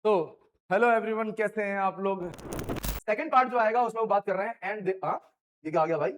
तो hello everyone, कैसे हैं आप लोग। सेकंड पार्ट जो आएगा उसमें वो बात कर रहे हैं ये क्या आ गया भाई।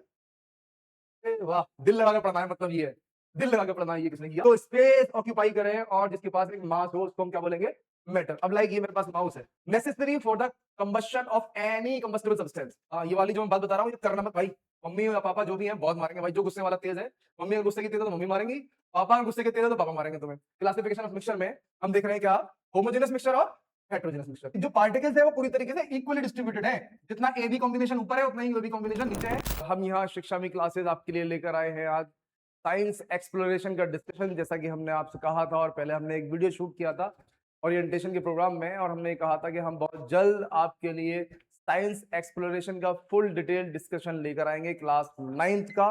वाह, दिल लगा के पढ़ना है, मतलब ये है दिल लगा के पढ़ना है। ये किसने किया? तो स्पेस ऑक्यूपाई करें और जिसके पास एक मास हो उसको हम क्या बोलेंगे? मैटर। अब लाइक ये मेरे पास माउस है, necessary for the combustion of any combustible substance. ये वाली जो मैं बात बता रहा हूँ ये करना मत भाई। मम्मी या पापा जो भी हैं बहुत मारेंगे भाई। जो गुस्से वाला तेज है, मम्मी अगर गुस्से की तेज है तो मम्मी मारेंगी, पापा अगर गुस्से के तेज है तो पापा मारेंगे तुम्हें। क्लासिफिकेशन ऑफ मिक्सचर में हम देख रहे हैं क्या? होमोजेनस मिक्सचर और हेटेरोजेनस मिक्सचर। जो पार्टिकल्स है वो पूरी तरीके से इक्वली डिस्ट्रीब्यूटेड है। जितना ए बी कॉम्बिनेशन ऊपर है उतना ही ए बी कॉम्बिनेशन नीचे है। हम यहाँ शिक्षा में क्लासेस आपके लिए लेकर आए हैं आज साइंस एक्सप्लोरेशन का डिस्कशन। जैसा कि हमने आपसे कहा था और पहले हमने एक वीडियो शूट किया था ओरिएंटेशन के प्रोग्राम में, और हमने कहा था कि हम बहुत जल्द आपके लिए साइंस एक्सप्लोरेशन का फुल डिटेल डिस्कशन लेकर आएंगे क्लास 9th का।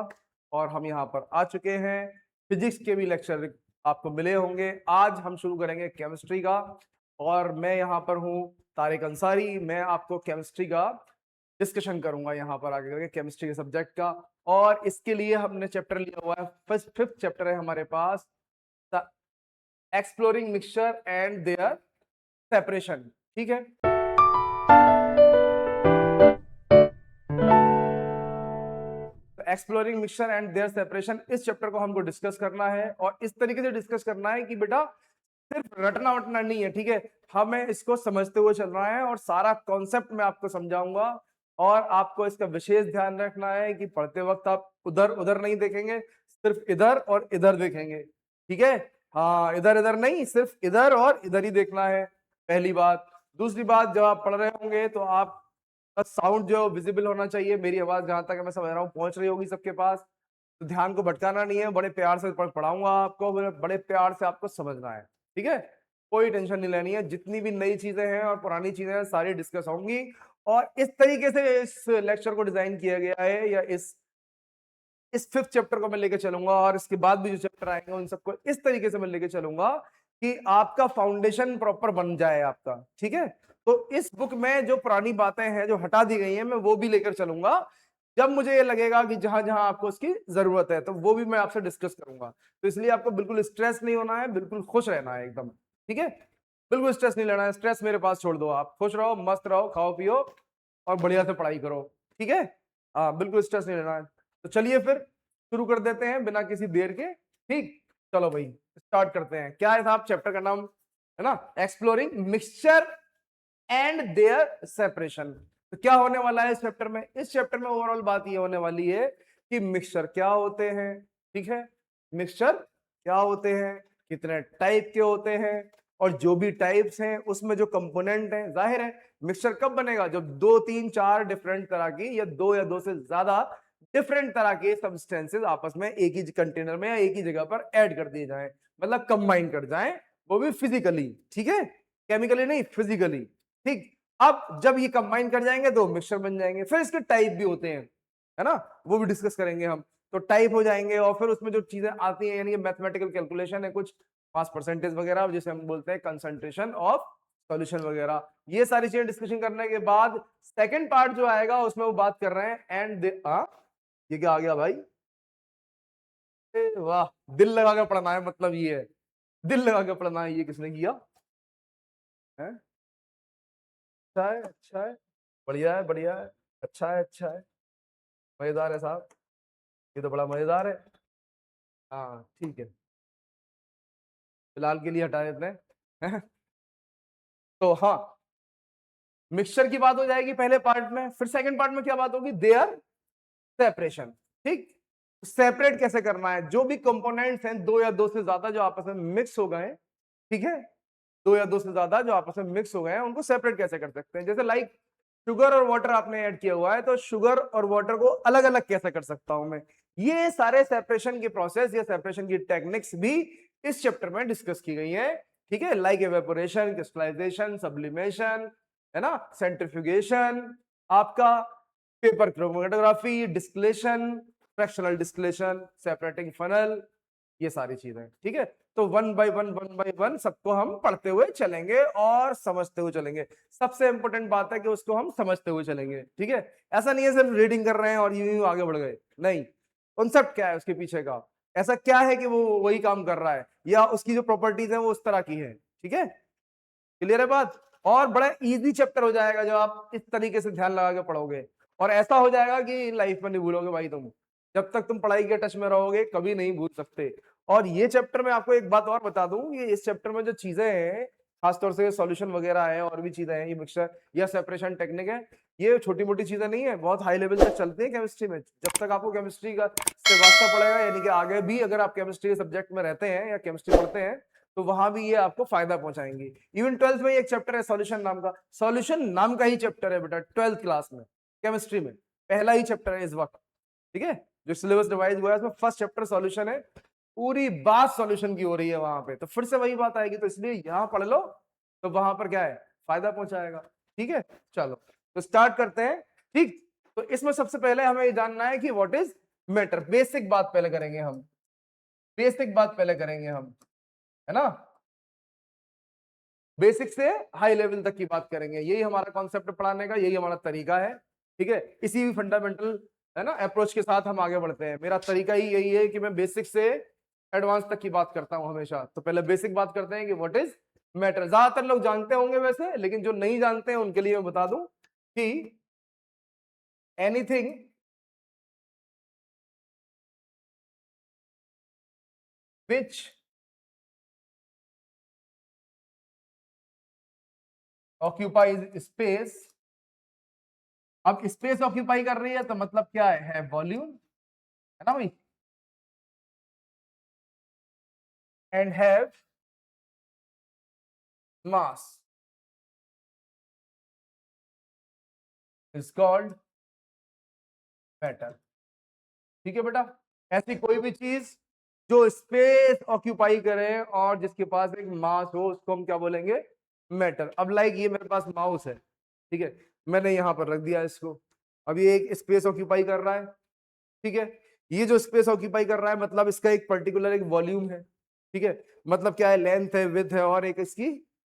और हम यहाँ पर आ चुके हैं। फिजिक्स के भी लेक्चर आपको मिले होंगे। आज हम शुरू करेंगे केमिस्ट्री का, और मैं यहाँ पर हूँ तारिक अंसारी। मैं आपको केमिस्ट्री का डिस्कशन करूंगा यहाँ पर आगे करके, केमिस्ट्री के सब्जेक्ट का। और इसके लिए हमने चैप्टर लिया हुआ है, फिफ्थ चैप्टर है हमारे पास, exploring mixture and their separation. ठीक है, exploring mixture and their separation, इस चैप्टर को हमको डिस्कस करना है। और इस तरीके से डिस्कस करना है कि बेटा सिर्फ रटना वटना नहीं है, ठीक है, हमें इसको समझते हुए चल रहा है और सारा कॉन्सेप्ट मैं आपको समझाऊंगा। और आपको इसका विशेष ध्यान रखना है कि पढ़ते वक्त आप उधर उधर नहीं देखेंगे, सिर्फ इधर और इधर देखेंगे। ठीक है, हाँ, इधर इधर नहीं, सिर्फ इधर और इधर ही देखना है, पहली बात। दूसरी बात, जब आप पढ़ रहे होंगे तो आप साउंड जो विजिबल होना चाहिए। मेरी आवाज जहां तक मैं समझ रहा हूँ पहुंच रही होगी सबके पास, तो ध्यान को भटकाना नहीं है। बड़े प्यार से पढ़ाऊंगा आपको, बड़े प्यार से आपको समझना है, ठीक है। कोई टेंशन नहीं लेनी है। जितनी भी नई चीजें हैं और पुरानी चीजें हैं सारी डिस्कस होंगी। और इस तरीके से इस लेक्चर को डिजाइन किया गया है, या इस फिफ्थ चैप्टर को मैं लेके चलूंगा और इसके बाद भी जो चैप्टर आएंगे उन सबको इस तरीके से मैं लेके चलूंगा कि आपका फाउंडेशन प्रॉपर बन जाए आपका। ठीक है, तो इस बुक में जो पुरानी बातें हैं जो हटा दी गई हैं मैं वो भी लेकर चलूंगा। जब मुझे ये लगेगा कि जहां जहां आपको उसकी जरूरत है तो वो भी मैं आपसे डिस्कस करूंगा। तो इसलिए आपको बिल्कुल स्ट्रेस नहीं होना है, बिल्कुल खुश रहना है एकदम। ठीक है, बिल्कुल स्ट्रेस नहीं लेना है। स्ट्रेस मेरे पास छोड़ दो, आप खुश रहो, मस्त रहो, खाओ पियो और बढ़िया से पढ़ाई करो। ठीक है, हाँ, बिल्कुल स्ट्रेस नहीं लेना है। तो चलिए फिर शुरू कर देते हैं बिना किसी देर के। ठीक, चलो भाई स्टार्ट करते हैं। क्या है साहब चैप्टर का नाम? है ना, exploring mixture and their separation. तो क्या होने वाला है इस चैप्टर में? इस चैप्टर में ओवरऑल बात ये होने वाली है कि मिक्सचर क्या होते हैं। ठीक है, मिक्सचर क्या होते हैं, कितने टाइप के होते हैं, और जो भी टाइप्स हैं उसमें जो कंपोनेंट हैं। जाहिर है मिक्सचर कब बनेगा? जब दो तीन चार डिफरेंट तरह की या दो से ज्यादा डिफरेंट तरह के सब्सटेंसेस आपस में एक ही कंटेनर में या एक ही जगह पर ऐड कर दिए जाएं, मतलब कंबाइन कर जाएं, वो भी फिजिकली। ठीक है, केमिकली नहीं, फिजिकली। ठीक, अब जब ये कंबाइन कर जाएंगे तो मिक्सचर बन जाएंगे। फिर इसके टाइप भी होते हैं, है ना, वो भी डिस्कस करेंगे हम। तो टाइप हो जाएंगे और फिर उसमें जो चीजें आती हैं, यानी मैथमेटिकल कैलकुलेशन है, कुछ मास परसेंटेज वगैरह जिसे हम बोलते हैं कंसंट्रेशन ऑफ सॉल्यूशन वगैरह, ये सारी चीजें डिस्कशन करने के बाद सेकंड पार्ट जो आएगा उसमें वो बात कर रहे हैं ये क्या आ गया भाई? वाह, दिल लगा के पढ़ना है, मतलब ये है दिल लगा के पढ़ना है। ये किसने किया है? अच्छा है, अच्छा है, बढ़िया है, बढ़िया है, अच्छा है, अच्छा है, मजेदार है साहब, ये तो बड़ा मजेदार है। हाँ ठीक है, फिलहाल के लिए हटा देते हैं। तो हाँ, मिक्सचर की बात हो जाएगी पहले पार्ट में। फिर सेकंड पार्ट में क्या बात होगी? There separation. ठीक, सेपरेट कैसे करना है? जो भी कंपोनेंट्स हैं दो या दो से ज्यादा जो आपस में मिक्स हो गए, ठीक है, दो या दो से ज्यादा जो आपस में मिक्स हो गए हैं उनको सेपरेट कैसे कर सकते हैं? जैसे लाइक शुगर और वाटर आपने ऐड किया हुआ है, तो शुगर और वाटर को अलग अलग कैसे कर सकता हूं मैं? ये सारे सेपरेशन की प्रोसेस या सेपरेशन की टेक्निक्स भी इस चैप्टर में डिस्कस की गई है। ठीक है, लाइक एवेपोरेशन, क्रिस्टलाइजेशन, सब्लिमेशन, है ना, सेंट्रिफ्यूगेशन, आपका paper chromatography, distillation, fractional distillation, separating funnel, ये सारी चीजें। ठीक है, तो वन बाय वन सबको हम पढ़ते हुए चलेंगे और समझते हुए चलेंगे। सबसे इंपॉर्टेंट बात है कि उसको हम समझते हुए चलेंगे। ठीक है, ऐसा नहीं है सिर्फ रीडिंग कर रहे हैं और यूं आगे बढ़ गए, नहीं। कॉन्सेप्ट क्या है उसके पीछे का? ऐसा क्या है कि वो वही काम कर रहा है या उसकी जो प्रॉपर्टीज है वो उस तरह की है? ठीक है, क्लियर है बात? और बड़ा इजी चैप्टर हो जाएगा जब आप इस तरीके से ध्यान लगा के पढ़ोगे, और ऐसा हो जाएगा कि लाइफ में नहीं भूलोगे भाई तुम, जब तक तुम पढ़ाई के टच में रहोगे कभी नहीं भूल सकते। और ये चैप्टर में आपको एक बात और बता दूं, ये इस चैप्टर में जो चीजें हैं, खासतौर से सॉल्यूशन वगैरह है और भी चीजें हैं, ये मिक्सचर या सेपरेशन टेक्निक है, ये छोटी मोटी चीजें नहीं है, बहुत हाई लेवल तक चलती है केमिस्ट्री में। जब तक आपको केमिस्ट्री का से वास्ता पड़ेगा, यानी कि आगे भी अगर आप केमिस्ट्री के सब्जेक्ट में रहते हैं या केमिस्ट्री पढ़ते हैं, तो वहां भी ये आपको फायदा पहुंचाएंगी। इवन 12th में एक चैप्टर है सॉल्यूशन नाम का, सॉल्यूशन नाम का ही चैप्टर है बेटा 12th क्लास में केमिस्ट्री में, पहला ही चैप्टर है इस वक्त, ठीक है, जो सिलेबस रिवाइज हुआ है उसमें फर्स्ट चैप्टर सॉल्यूशन है, पूरी बात सॉल्यूशन की हो रही है वहां पे, तो फिर से वही बात आएगी, तो इसलिए यहां पढ़ लो तो वहां पर क्या है, फायदा पहुंचाएगा। ठीक है, चलो तो स्टार्ट करते हैं। ठीक, तो इसमें सबसे पहले हमें ये जानना है कि व्हाट इज मैटर, बेसिक बात पहले करेंगे हम, बेसिक बात पहले करेंगे हम, है ना, बेसिक से हाई लेवल तक की बात करेंगे, यही हमारा कॉन्सेप्ट पढ़ाने का, यही हमारा तरीका है। ठीक है, इसी फंडामेंटल है ना अप्रोच के साथ हम आगे बढ़ते हैं। मेरा तरीका ही यही है कि मैं बेसिक से एडवांस तक की बात करता हूं हमेशा। तो पहले बेसिक बात करते हैं कि व्हाट इज मैटर। ज्यादातर लोग जानते होंगे वैसे, लेकिन जो नहीं जानते हैं उनके लिए मैं बता दूं कि एनीथिंग विच ऑक्यूपाइज स्पेस, अब स्पेस ऑक्यूपाई कर रही है तो मतलब क्या है वॉल्यूम, है ना भाई, and have mass is called matter. ठीक है बेटा, ऐसी कोई भी चीज जो स्पेस ऑक्यूपाई करे और जिसके पास एक मास हो उसको हम क्या बोलेंगे, मैटर। अब लाइक ये मेरे पास माउस है, ठीक है, मैंने यहां पर रख दिया इसको, अब ये एक स्पेस ऑक्यूपाई कर रहा है, ठीक है, ये जो स्पेस ऑक्यूपाई कर रहा है मतलब इसका एक पर्टिकुलर एक वॉल्यूम है, ठीक है, मतलब क्या है, लेंथ है, विड्थ है और एक इसकी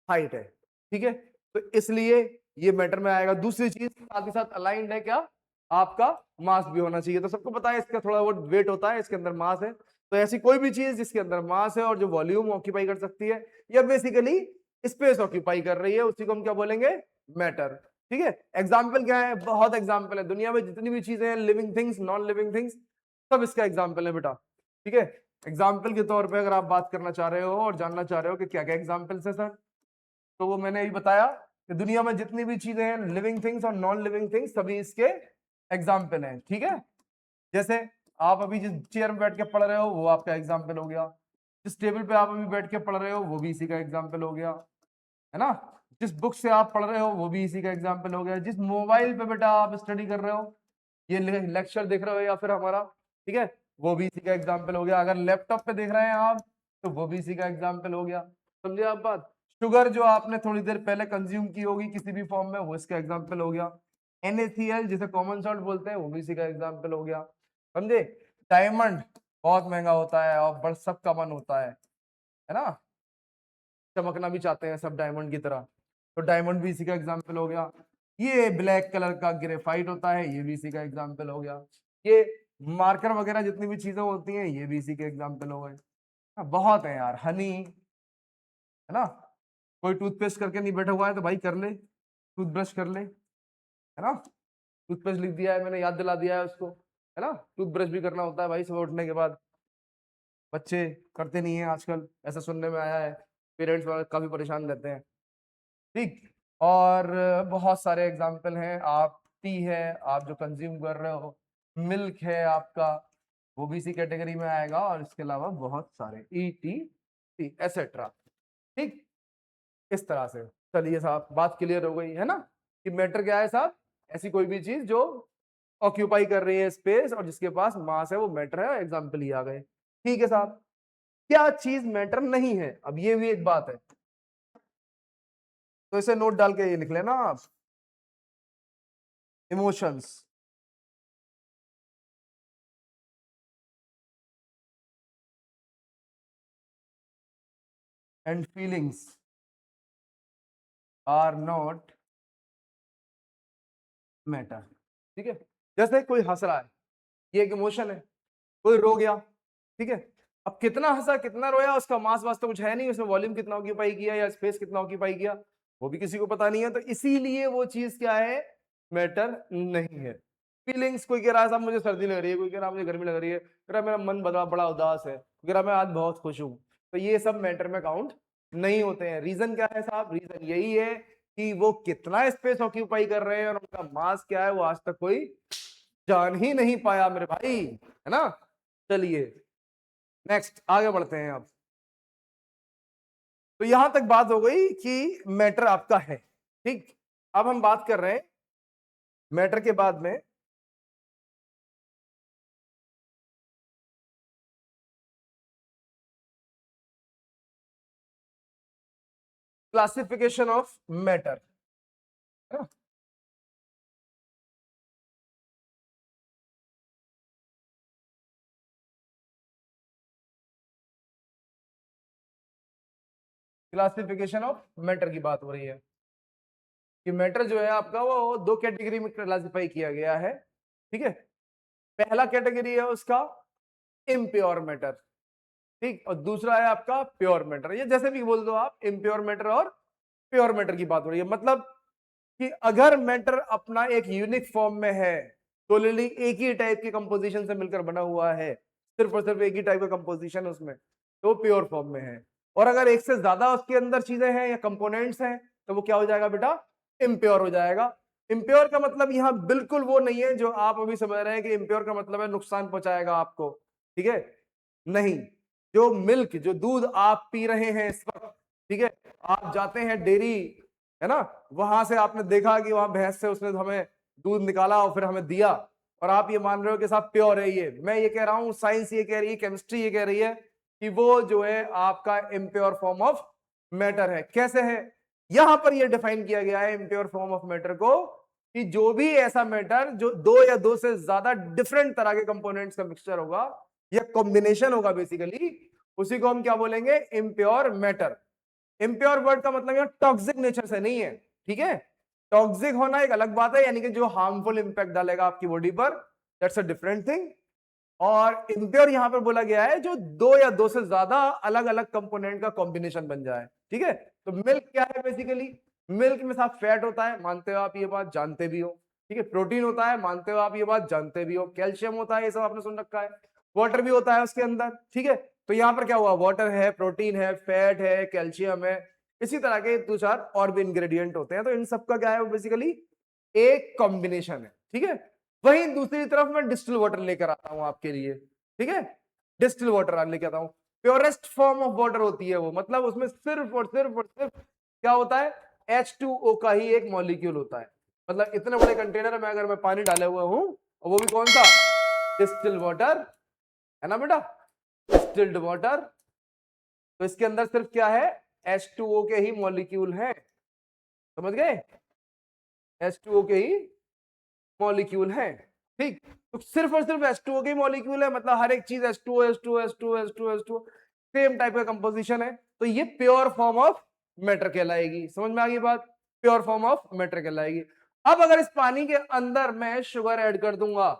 हाइट है, ठीक है, तो इसलिए ये मैटर में आएगा। दूसरी चीज साथ ही साथ अलाइंड है क्या, आपका मास भी होना चाहिए, तो सबको पता है इसका थोड़ा बहुत वेट होता है, इसके अंदर मास है, तो ऐसी कोई भी चीज जिसके अंदर मास है और जो वॉल्यूम ऑक्यूपाई कर सकती है या बेसिकली स्पेस ऑक्यूपाई कर रही है, उसी को हम क्या बोलेंगे, मैटर। ठीक है, एग्जाम्पल क्या है, बहुत एग्जाम्पल है दुनिया में, जितनी भी चीजें हैं, living things, non living things, सब इसका एग्जाम्पल है बेटा। ठीक है, एग्जाम्पल के तौर पे अगर आप बात करना चाह रहे हो और जानना चाह रहे हो कि क्या क्या एग्जाम्पल्स है सर, तो वो मैंने ही बताया कि दुनिया में जितनी भी चीजें हैं, लिविंग थिंग्स और नॉन लिविंग थिंग्स, सभी इसके एग्जाम्पल हैं। ठीक है, जैसे आप अभी जिस चेयर में बैठ के पढ़ रहे हो वो आपका एग्जाम्पल हो गया, जिस टेबल पे आप अभी बैठ के पढ़ रहे हो वो भी इसी का एग्जाम्पल हो गया, है ना, जिस बुक से आप पढ़ रहे हो वो भी इसी का एग्जाम्पल हो गया, जिस मोबाइल पे बेटा आप स्टडी कर रहे हो, ये लेक्चर देख रहे हो या फिर हमारा, ठीक है, वो भी इसी का एग्जाम्पल हो गया। अगर लैपटॉप पे देख रहे हैं आप तो वो भी इसी का एग्जाम्पल हो गया। समझे आप बात, शुगर जो आपने थोड़ी देर पहले कंज्यूम की होगी किसी भी फॉर्म में, वो इसका एग्जाम्पल हो गया। NaCl जिसे कॉमन सॉल्ट बोलते हैं वो भी इसी का एग्जाम्पल हो गया। समझे, डायमंड बहुत महंगा होता है और बड़ सबका मन होता है ना, चमकना भी चाहते हैं सब डायमंड की तरह, तो डायमंड भी इसी का एग्जाम्पल हो गया। ये ब्लैक कलर का ग्रेफाइट होता है, ये भी इसी का एग्जाम्पल हो गया। ये मार्कर वगैरह जितनी भी चीजें होती हैं ये भी इसी के एग्जाम्पल हो गए। बहुत है यार, हनी, है ना, कोई टूथपेस्ट करके नहीं बैठा हुआ है तो भाई कर ले, टूथब्रश कर ले, है ना, टूथपेस्ट लिख दिया है मैंने, याद दिला दिया है उसको, है ना, टूथब्रश भी करना होता है भाई सुबह उठने के बाद, बच्चे करते नहीं है आजकल, ऐसा सुनने में आया है, पेरेंट्स काफी परेशान रहते हैं। ठीक, और बहुत सारे एग्जाम्पल हैं, आप टी है आप जो कंज्यूम कर रहे हो, मिल्क है आपका, वो भी इसी कैटेगरी में आएगा, और इसके अलावा बहुत सारे ETC एसेट्रा। ठीक, इस तरह से, चलिए साहब बात क्लियर हो गई है ना, कि मैटर क्या है साहब, ऐसी कोई भी चीज जो ऑक्यूपाई कर रही है स्पेस और जिसके पास मास है वो मैटर है, एग्जाम्पल ही आ गए। ठीक है साहब, क्या चीज मैटर नहीं है, अब ये भी एक बात है, तो इसे नोट डाल के ये लिख लेना आप, emotions, and feelings are not matter. ठीक है, जैसे कोई हंस रहा है, ये एक इमोशन है, कोई रो गया, ठीक है, अब कितना हंसा कितना रोया उसका मास वास तो कुछ है नहीं, उसने वॉल्यूम कितना ऑक्यूपाई किया या स्पेस कितना ऑक्यूपाई किया, वो भी किसी को पता नहीं है, तो इसीलिए वो चीज क्या है, मैटर नहीं है। फीलिंग्स, कोई कह रहा है साहब मुझे सर्दी लग रही है, कोई कह रहा है मुझे गर्मी लग रही है, कह रहा है मेरा मन बड़ा बड़ा उदास है, कह रहा है मैं आज बहुत खुश हूं, तो ये सब मैटर में काउंट नहीं होते हैं। रीजन क्या है साहब, रीजन यही है कि वो कितना स्पेस ऑक्यूपाई कर रहे हैं और उनका मास क्या है, वो आज तक कोई जान ही नहीं पाया मेरे भाई, है ना। चलिए नेक्स्ट आगे बढ़ते हैं। अब तो यहां तक बात हो गई कि मैटर आपका है, ठीक। अब हम बात कर रहे हैं मैटर के बाद में क्लासिफिकेशन ऑफ मैटर, है ना। क्लासिफिकेशन ऑफ मैटर की बात हो रही है कि मैटर जो है आपका वो दो कैटेगरी में क्लासिफाई किया गया है, ठीक है। पहला कैटेगरी है उसका इम्प्योर मैटर, ठीक, और दूसरा है आपका प्योर मैटर। ये जैसे भी बोल दो आप, इम्प्योर मैटर और प्योर मैटर की बात हो रही है। मतलब कि अगर मैटर अपना एक यूनिक फॉर्म में है, सोलिडली एक ही टाइप की कंपोजिशन से मिलकर बना हुआ है, सिर्फ और सिर्फ एक ही टाइप का कंपोजिशन उसमें, तो प्योर फॉर्म में है। और अगर एक से ज्यादा उसके अंदर चीजें हैं या कंपोनेंट्स हैं, तो वो क्या हो जाएगा बेटा, इम्प्योर हो जाएगा। इम्प्योर का मतलब यहां बिल्कुल वो नहीं है जो आप अभी समझ रहे हैं कि इम्प्योर का मतलब है नुकसान पहुंचाएगा आपको, ठीक है, नहीं। जो मिल्क, जो दूध आप पी रहे हैं इस वक्त, ठीक है, आप जाते हैं डेयरी, है ना, वहां से आपने देखा कि वहां भैंस से उसने हमें दूध निकाला और फिर हमें दिया, और आप ये मान रहे हो कि साहब प्योर है ये। मैं ये कह रहा हूं, साइंस ये कह रही है, केमिस्ट्री ये कह रही है कि वो जो है आपका इम्प्योर फॉर्म ऑफ मैटर है। कैसे है, यहां पर ये डिफाइन किया गया है इम्प्योर फॉर्म ऑफ मैटर को, कि जो भी ऐसा मैटर जो दो या दो से ज्यादा डिफरेंट तरह के कंपोनेंट्स का मिक्सचर होगा या कॉम्बिनेशन होगा बेसिकली, उसी को हम क्या बोलेंगे, इम्प्योर मैटर। इम्प्योर वर्ड का मतलब यहां टॉक्सिक नेचर से नहीं है, ठीक है। टॉक्सिक होना एक अलग बात है, यानी कि जो हार्मफुल इंपैक्ट डालेगा आपकी बॉडी पर, दैट्स अ डिफरेंट थिंग। और इम्प्योर यहां पर बोला गया है जो दो या दो से ज्यादा अलग अलग कंपोनेंट का कॉम्बिनेशन बन जाए, ठीक है। तो मिल्क क्या है बेसिकली, मिल्क में साथ फैट होता है, मानते हो आप ये बात, जानते भी हो, ठीक है। प्रोटीन होता है, मानते हो आप ये बात, जानते भी हो। कैल्शियम होता है, ये सब आपने सुन रखा है। वाटर भी होता है उसके अंदर, ठीक है। तो यहां पर क्या हुआ, वाटर है, प्रोटीन है, फैट है, कैल्शियम है, इसी तरह के दो चार और भी इंग्रेडिएंट होते हैं। तो इन सबका क्या है, बेसिकली एक कॉम्बिनेशन है, ठीक है। वहीं दूसरी तरफ मैं डिस्टिल वाटर लेकर आता हूं आपके लिए, ठीक है। डिस्टिल वाटर लेकर आता हूं, प्योरेस्ट फॉर्म ऑफ वाटर होती है वो, मतलब उसमें सिर्फ और सिर्फ और सिर्फ क्या होता है, H2O का ही एक मॉलिक्यूल होता है। मतलब इतने बड़े कंटेनर में अगर मैं पानी डाले हुए हूं, और वो भी कौन सा, डिस्टिल वाटर, है ना बेटा, डिस्टिल्ड वाटर, तो इसके अंदर सिर्फ क्या है, H2O के ही मॉलिक्यूल हैं, समझ गए, H2O के ही मॉलिक्यूल हैं, ठीक। तो सिर्फ और सिर्फ H2O के मॉलिक्यूल है, मतलब हर एक चीज H2O H2O H2O H2O H2O same type का कंपोजिशन है, तो ये प्योर फॉर्म ऑफ मैटर कहलाएगी। समझ में आ गई बात, प्योर फॉर्म ऑफ मैटर कहलाएगी। अब अगर इस पानी के अंदर मैं शुगर ऐड कर दूंगा,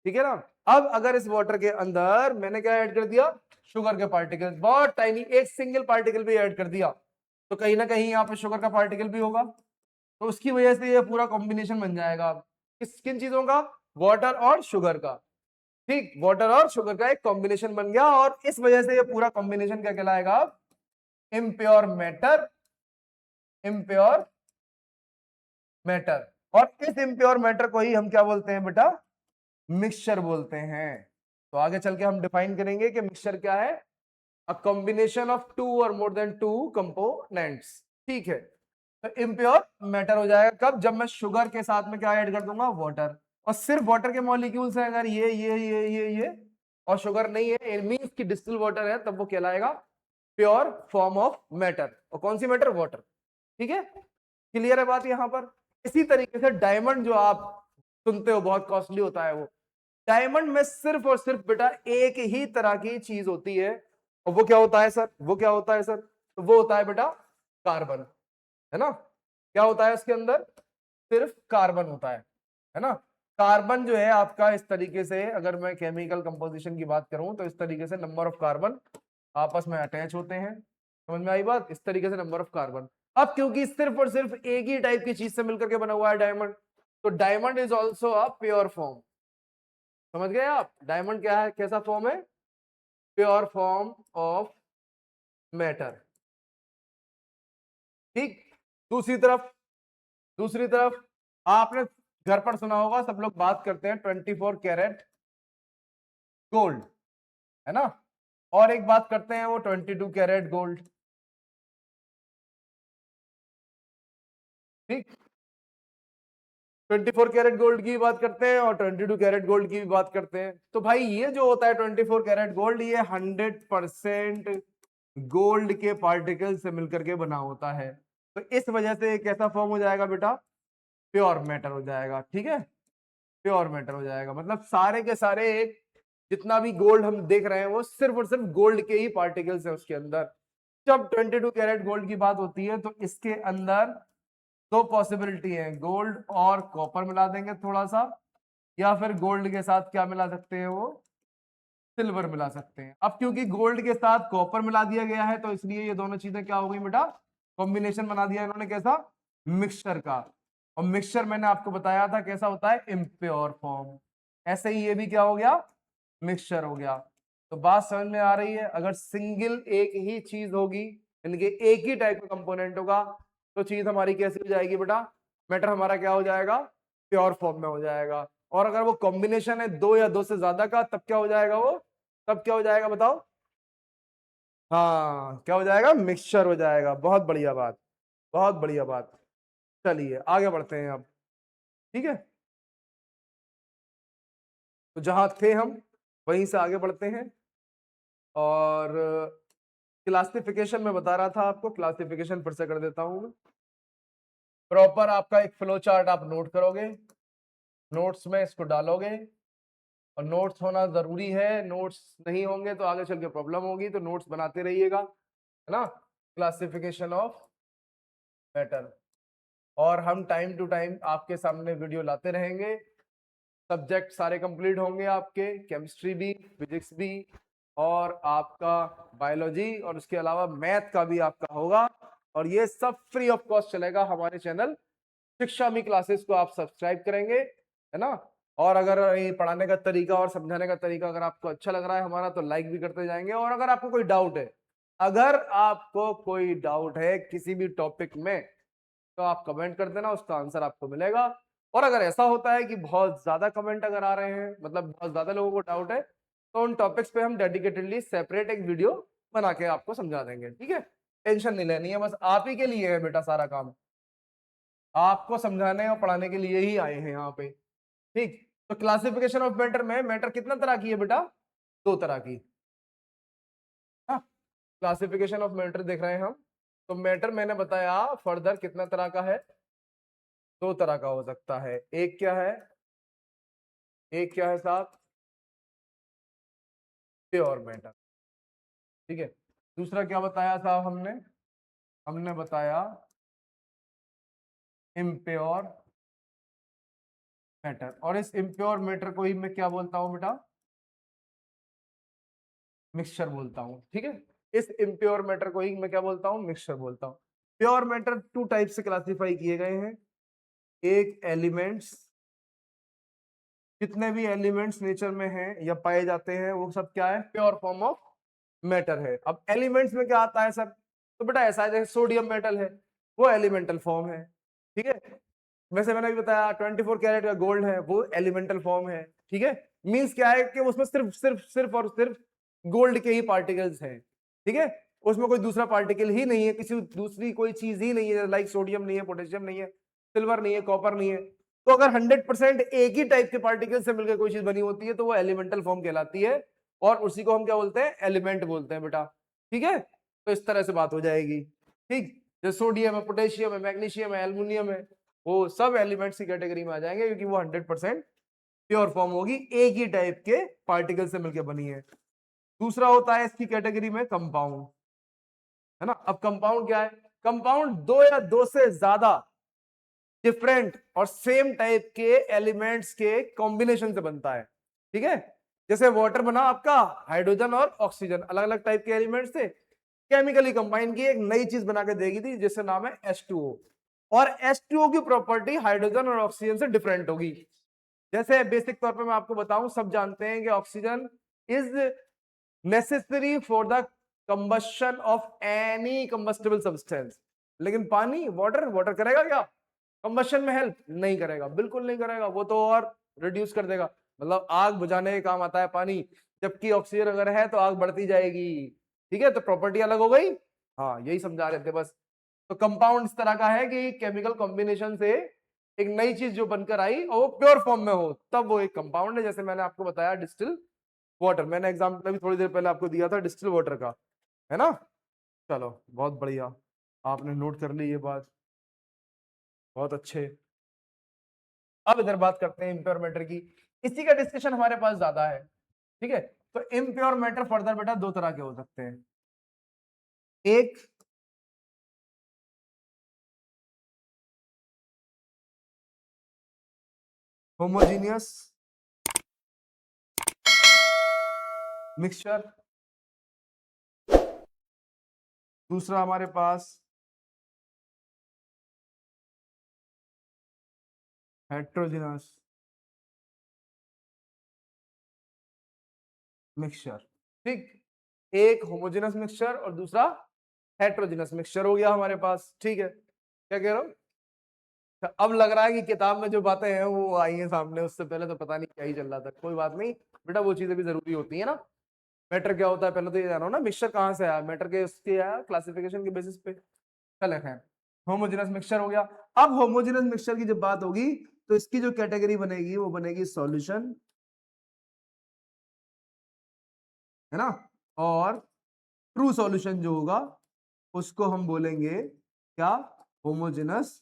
ठीक है ना, अब अगर इस वाटर के अंदर मैंने क्या ऐड कर दिया, शुगर के पार्टिकल, बहुत टाइनी, एक सिंगल पार्टिकल भी ऐड कर दिया, तो कहीं ना कहीं यहाँ पे शुगर का पार्टिकल भी होगा, तो उसकी वजह से ये पूरा कॉम्बिनेशन बन जाएगा किस किन चीजों का, वाटर और शुगर का, ठीक। वाटर और शुगर का एक कॉम्बिनेशन बन गया, और इस वजह से ये पूरा कॉम्बिनेशन क्या कहलाएगा, इम्प्योर मैटर, इम्प्योर मैटर। और इस इम्प्योर मैटर को ही हम क्या बोलते हैं बेटा, मिक्सचर बोलते हैं। तो आगे चल के हम डिफाइन करेंगे कि मिक्सचर क्या है, अ combination of two or more than two components, ठीक है। तो इम्प्योर मैटर हो जाएगा कब, जब मैं शुगर के साथ में क्या ऐड कर दूंगा, वाटर, और सिर्फ वाटर के मॉलिक्यूल्स हैं अगर ये और शुगर नहीं है, इट मींस कि डिस्टिल वाटर है, तब वो कहलाएगा प्योर फॉर्म ऑफ मैटर। और कौन सी मैटर, वाटर, ठीक है। क्लियर है बात यहां पर। इसी तरीके से डायमंड जो आप सुनते हो बहुत कॉस्टली होता है, वो डायमंड में सिर्फ और सिर्फ बेटा एक ही तरह की चीज होती है, और वो क्या होता है सर, वो क्या होता है सर, तो वो होता है बेटा कार्बन, है ना। क्या होता है उसके अंदर, सिर्फ कार्बन होता है ना। कार्बन जो है आपका इस तरीके से, अगर मैं केमिकल कंपोजिशन की बात करूं तो इस तरीके से नंबर ऑफ कार्बन आपस में अटैच होते हैं, समझ में आई बात, इस तरीके से नंबर ऑफ कार्बन। अब क्योंकि सिर्फ और सिर्फ एक ही टाइप की चीज से मिलकर के बना हुआ है डायमंड, तो diamond is also a pure form. समझ गए आप? डायमंड क्या है, कैसा फॉर्म है? Pure form of matter. ठीक। दूसरी तरफ आपने घर पर सुना होगा, सब लोग बात करते हैं 24 कैरेट गोल्ड, है ना? और एक बात करते हैं वो 22 कैरेट गोल्ड। ठीक। 24 कैरेट गोल्ड की बात करते हैं और 22 कैरेट गोल्ड की भी बात करते हैं। तो भाई ये जो होता है 24 कैरेट गोल्ड, ये 100% गोल्ड के पार्टिकल से मिलकर के बना होता है। तो इस वजह से एक ऐसा फॉर्म हो जाएगा बेटा, प्योर मैटर हो जाएगा। ठीक है, प्योर मैटर हो जाएगा, मतलब सारे के सारे एक जितना भी गोल्ड हम देख रहे हैं वो सिर्फ और सिर्फ गोल्ड के ही पार्टिकल्स है उसके अंदर। जब 22 कैरेट गोल्ड की बात होती है तो इसके अंदर दो पॉसिबिलिटी है, गोल्ड और कॉपर मिला देंगे थोड़ा सा, या फिर गोल्ड के साथ क्या मिला सकते हैं, वो सिल्वर मिला सकते हैं। अब क्योंकि गोल्ड के साथ कॉपर मिला दिया गया है तो इसलिए ये दोनों चीजें क्या हो गई बेटा, कॉम्बिनेशन बना दिया इन्होंने, कैसा? मिक्सचर का। और मिक्सचर मैंने आपको बताया था कैसा होता है, इम्प्योर फॉर्म। ऐसे ही ये भी क्या हो गया, मिक्सचर हो गया। तो बात समझ में आ रही है? अगर सिंगल एक ही चीज होगी, यानी कि एक ही टाइप का कंपोनेंट होगा, तो चीज हमारी कैसी हो जाएगी बेटा, मैटर हमारा क्या हो जाएगा, प्योर फॉर्म में हो जाएगा। और अगर वो कॉम्बिनेशन है दो या दो से ज्यादा का, तब क्या हो जाएगा वो, तब क्या हो जाएगा बताओ? हाँ, क्या हो जाएगा, मिक्सचर हो जाएगा। बहुत बढ़िया बात, बहुत बढ़िया बात। चलिए आगे बढ़ते हैं अब। ठीक है, तो जहां थे हम वहीं से आगे बढ़ते हैं। और क्लासिफिकेशन में बता रहा था आपको, क्लासिफिकेशन फिर से कर देता हूं। प्रॉपर आपका एक फ्लो चार्ट आप नोट करोगे, नोट्स में इसको डालोगे, और नोट्स होना जरूरी है। नोट्स नहीं होंगे तो आगे चल के प्रॉब्लम होगी, तो नोट्स बनाते रहिएगा, है ना? Classification of matter. और हम टाइम टू टाइम आपके सामने वीडियो लाते रहेंगे। सब्जेक्ट सारे कंप्लीट होंगे आपके, केमिस्ट्री भी, फिजिक्स भी, और आपका बायोलॉजी, और उसके अलावा मैथ का भी आपका होगा। और ये सब फ्री ऑफ कॉस्ट चलेगा हमारे चैनल शिक्षा मी क्लासेस को आप सब्सक्राइब करेंगे, है ना? और अगर ये पढ़ाने का तरीका और समझाने का तरीका अगर आपको अच्छा लग रहा है हमारा, तो लाइक भी करते जाएंगे। और अगर आपको कोई डाउट है, अगर आपको कोई डाउट है किसी भी टॉपिक में, तो आप कमेंट कर देना, उसका आंसर आपको मिलेगा। और अगर ऐसा होता है कि बहुत ज्यादा कमेंट अगर आ रहे हैं, मतलब बहुत ज्यादा लोगों को डाउट है, तो उन टॉपिक्स पे हम डेडिकेटेडली सेपरेट एक वीडियो बना के आपको समझा देंगे। ठीक है, टेंशन नहीं लेनी है, बस आप ही के लिए है बेटा सारा काम, आपको समझाने और पढ़ाने के लिए ही आए हैं यहाँ पे। ठीक। तो क्लासिफिकेशन ऑफ मैटर में मैटर कितना तरह की है बेटा, दो तरह की। हाँ, क्लासिफिकेशन ऑफ मैटर देख रहे हैं हम। तो मैटर मैंने बताया फर्दर कितना तरह का है, दो तरह का हो सकता है। एक क्या है, एक क्या है साहब, प्योर मैटर। ठीक है। दूसरा क्या बताया साहब हमने, हमने बताया इम्प्योर मैटर। और इस इम्प्योर मैटर को ही मैं क्या बोलता हूं बेटा, मिक्सचर बोलता हूं। ठीक है, इस इम्प्योर मैटर को ही मैं क्या बोलता हूं, मिक्सचर बोलता हूं। प्योर मैटर टू टाइप से क्लासिफाई किए गए हैं। एक एलिमेंट्स, जितने भी एलिमेंट्स नेचर में हैं या पाए जाते हैं वो सब क्या है, प्योर फॉर्म ऑफ मैटर है। अब एलिमेंट्स में क्या आता है सर, तो बेटा ऐसा है जैसे सोडियम मेटल है, वो एलिमेंटल फॉर्म है। ठीक है, वैसे मैंने भी बताया 24 कैरेट का गोल्ड है, वो एलिमेंटल फॉर्म है। ठीक है, मींस क्या है कि उसमें सिर्फ सिर्फ सिर्फ और सिर्फ गोल्ड के ही पार्टिकल्स हैं। ठीक है, उसमें कोई दूसरा पार्टिकल ही नहीं है, किसी दूसरी कोई चीज ही नहीं है, लाइक सोडियम नहीं है, पोटेशियम नहीं है, सिल्वर नहीं है, कॉपर नहीं है। तो अगर 100% एक ही टाइप के पार्टिकल से मिलकर कोई चीज बनी होती है तो वो एलिमेंटल फॉर्म कहलाती है, और उसी को हम क्या बोलते हैं, एलिमेंट बोलते हैं बेटा। ठीक है, तो इस तरह से बात हो जाएगी। ठीक, जो सोडियम है, पोटेशियम है, मैग्नीशियम है, एल्युमिनियम है, वो सब एलिमेंट्स की कैटेगरी में आ जाएंगे, क्योंकि वो 100% प्योर फॉर्म होगी, एक ही टाइप के पार्टिकल से मिलकर बनी है। दूसरा होता है इसकी कैटेगरी में कंपाउंड, है ना? अब कंपाउंड क्या है, कंपाउंड दो या दो से ज्यादा डिफरेंट और सेम टाइप के एलिमेंट्स के कॉम्बिनेशन से बनता है। ठीक है, जैसे वाटर बना आपका, हाइड्रोजन और ऑक्सीजन अलग अलग टाइप के एलिमेंट्स थे, केमिकली कंबाइन की एक नई चीज बना के देगी थी जिसका नाम है H2O। और H2O की प्रॉपर्टी हाइड्रोजन और ऑक्सीजन से डिफरेंट होगी। जैसे बेसिक तौर पे मैं आपको बताऊं, सब जानते हैं कि oxygen is necessary for the combustion of any combustible substance, लेकिन पानी वाटर करेगा क्या कंबशन में? हेल्प नहीं करेगा, बिल्कुल नहीं करेगा, वो तो और रिड्यूस कर देगा। मतलब आग बुझाने के काम आता है पानी, जबकि ऑक्सीजन अगर है तो आग बढ़ती जाएगी। ठीक है, तो प्रॉपर्टी अलग हो गई। हाँ, यही समझा रहे थे बस। तो कंपाउंड इस तरह का है कि केमिकल कॉम्बिनेशन से एक नई चीज जो बनकर आई और वो प्योर फॉर्म में हो, तब वो एक कंपाउंड है। जैसे मैंने आपको बताया डिस्टिल वाटर, मैंने एग्जाम्पल अभी थोड़ी देर पहले आपको दिया था डिस्टिल वाटर का, है ना। चलो बहुत बढ़िया, आपने नोट कर ली ये बात, बहुत अच्छे। अब इधर बात करते हैं इम्प्योर मैटर की। इसी का डिस्कशन हमारे पास ज्यादा है, ठीक है। तो इम्प्योर मैटर फर्दर बेटा दो तरह के हो सकते हैं। एक होमोजीनियस मिक्सचर, दूसरा हमारे पास हेट्रोजिनस मिक्सचर। ठीक, एक होमोजेनस मिक्सचर और दूसरा हेट्रोजेनस मिक्सचर हो गया हमारे पास। ठीक है, क्या कह रहा हूं? अब लग रहा है कि किताब में जो बातें हैं वो आई हैं सामने, उससे पहले तो पता नहीं क्या ही चल रहा था। कोई बात नहीं बेटा, वो चीजें भी जरूरी होती है ना। मैटर क्या होता है पहले तो ये जानो ना, मिक्सचर कहाँ से आया, मैटर के उसके आया क्लासिफिकेशन के बेसिस पे। चले खैर, होमोजेनस मिक्सचर हो गया। अब होमोजेनस मिक्सचर की जब बात होगी तो इसकी जो कैटेगरी बनेगी वो बनेगी सॉल्यूशन, है ना। और ट्रू सॉल्यूशन जो होगा उसको हम बोलेंगे क्या, होमोजेनस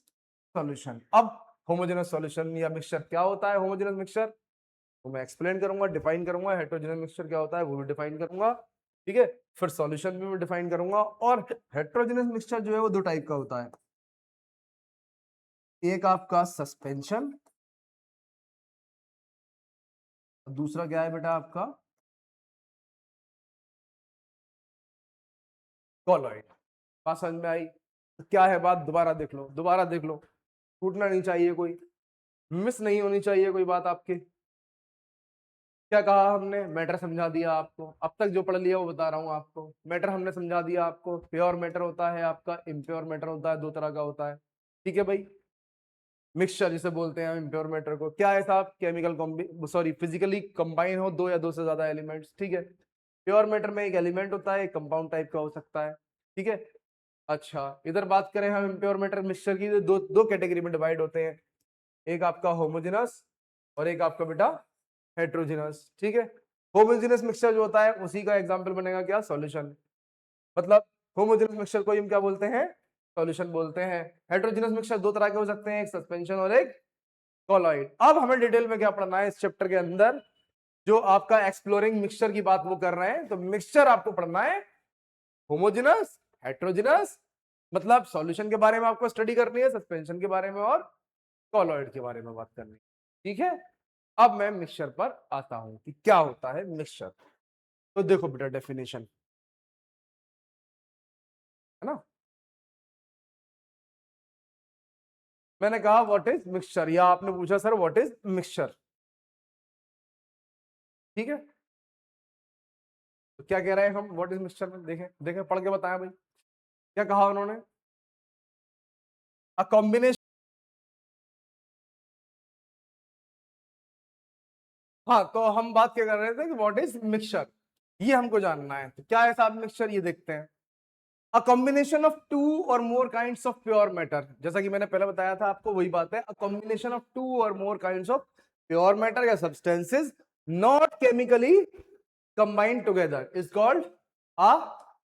सॉल्यूशन। अब होमोजेनस सॉल्यूशन या मिक्सचर क्या होता है, होमोजेनस मिक्सचर तो मैं एक्सप्लेन करूंगा, डिफाइन करूंगा। हेट्रोजेनस मिक्सचर क्या होता है वो भी डिफाइन करूंगा, ठीक है। फिर सॉल्यूशन भी मैं डिफाइन करूंगा। और हेट्रोजेनस मिक्सचर जो है वो दो टाइप का होता है, एक आपका सस्पेंशन, दूसरा क्या है बेटा आपका कॉलॉइड। बात समझ में आई? क्या है बात, दोबारा देख लो, दोबारा देख लो, छूटना नहीं चाहिए, कोई मिस नहीं होनी चाहिए कोई बात आपके। क्या कहा हमने, मैटर समझा दिया आपको, अब तक जो पढ़ लिया वो बता रहा हूँ आपको। मैटर हमने समझा दिया आपको, प्योर मैटर होता है आपका, इम्प्योर मैटर होता है, दो तरह का होता है। ठीक है भाई, मिक्सचर जिसे बोलते हैं इम्प्योर मैटर को, क्या है साहब, केमिकल सॉरी फिजिकली कंबाइन हो दो या दो से ज्यादा एलिमेंट्स। ठीक है, प्योर मैटर में एक एलिमेंट होता है, एक कंपाउंड टाइप का हो सकता है। ठीक है, अच्छा इधर बात करें हम इम्प्योर मैटर मिक्सचर की, तो दो दो कैटेगरी में डिवाइड होते हैं, एक आपका होमोजेनस और एक आपका बेटा हेट्रोजेनस। ठीक है, होमोजेनस मिक्सचर जो होता है उसी का एग्जांपल बनेगा क्या, सॉल्यूशन। मतलब होमोजेनस मिक्सचर को हम क्या बोलते हैं, सॉल्यूशन बोलते हैं। हेट्रोजेनस मिक्सचर दो तरह के हो सकते हैं, एक सस्पेंशन और एक कॉलॉइड। अब हमें डिटेल में क्या पढ़ना है इस चैप्टर के अंदर, जो आपका एक्सप्लोरिंग मिक्सचर की बात वो कर रहे हैं, तो मिक्सचर आपको पढ़ना है होमोजेनस, हेट्रोजेनस, मतलब सॉल्यूशन के बारे में आपको स्टडी करनी है, सस्पेंशन के बारे में और कॉलॉइड के बारे में बात करनी है। ठीक है, अब मैं मिक्सचर पर आता हूं कि क्या होता है मिक्सचर। तो देखो बेटा डेफिनेशन, है ना। मैंने कहा व्हाट इज मिक्सचर, या आपने पूछा सर व्हाट इज मिक्सचर। ठीक है, तो क्या कह रहे हैं हम व्हाट इज मिक्सचर में, देखें देखें पढ़ के बताएं भाई, क्या कहा उन्होंने, अ कॉम्बिनेशन। हाँ, तो हम बात क्या कर रहे थे कि व्हाट इज मिक्सचर, ये हमको जानना है। तो क्या है साहब मिक्सचर, ये देखते हैं। अ combination of two or more kinds of pure matter, जैसा कि मैंने पहले बताया था आपको, वही बात है। अ combination of two or more kinds of pure matter या substances not chemically combined together is called a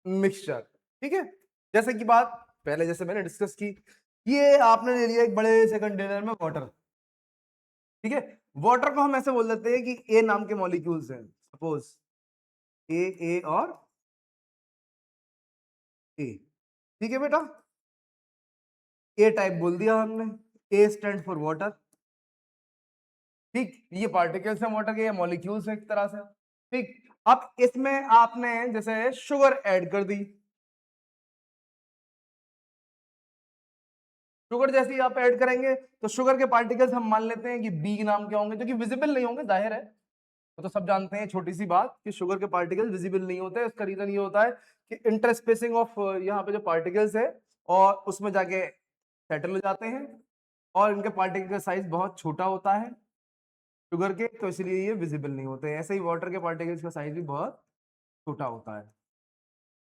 mixture. ठीक है, जैसे कि बात पहले जैसे मैंने डिस्कस की, ये आपने ले लिया एक बड़े से कंटेनर में वाटर। ठीक है, वाटर को हम ऐसे बोल देते हैं कि ए नाम के मॉलिक्यूल्स हैं, सपोज ए और ए। ठीक है बेटा, ए टाइप बोल दिया हमने, ए स्टैंड फॉर वाटर। ठीक, ये पार्टिकल्स हैं वाटर के, मॉलिक्यूल्स हैं एक तरह से। ठीक, अब इसमें आपने जैसे शुगर ऐड कर दी, शुगर जैसे ही आप ऐड करेंगे तो शुगर के पार्टिकल्स हम मान लेते हैं कि बी नाम के होंगे, जो कि विजिबल नहीं होंगे, जाहिर है, तो सब जानते हैं छोटी सी बात कि शुगर के पार्टिकल्स विजिबल नहीं होते। उसका रीजन ये होता है कि इंटरस्पेसिंग ऑफ यहाँ पे जो पार्टिकल्स है और उसमें जाके सेटल हो जाते हैं और इनके पार्टिकल का साइज बहुत छोटा होता है शुगर के, तो इसलिए ये विजिबल नहीं होते हैं। ऐसे ही वाटर के पार्टिकल्स का साइज भी बहुत छोटा होता है।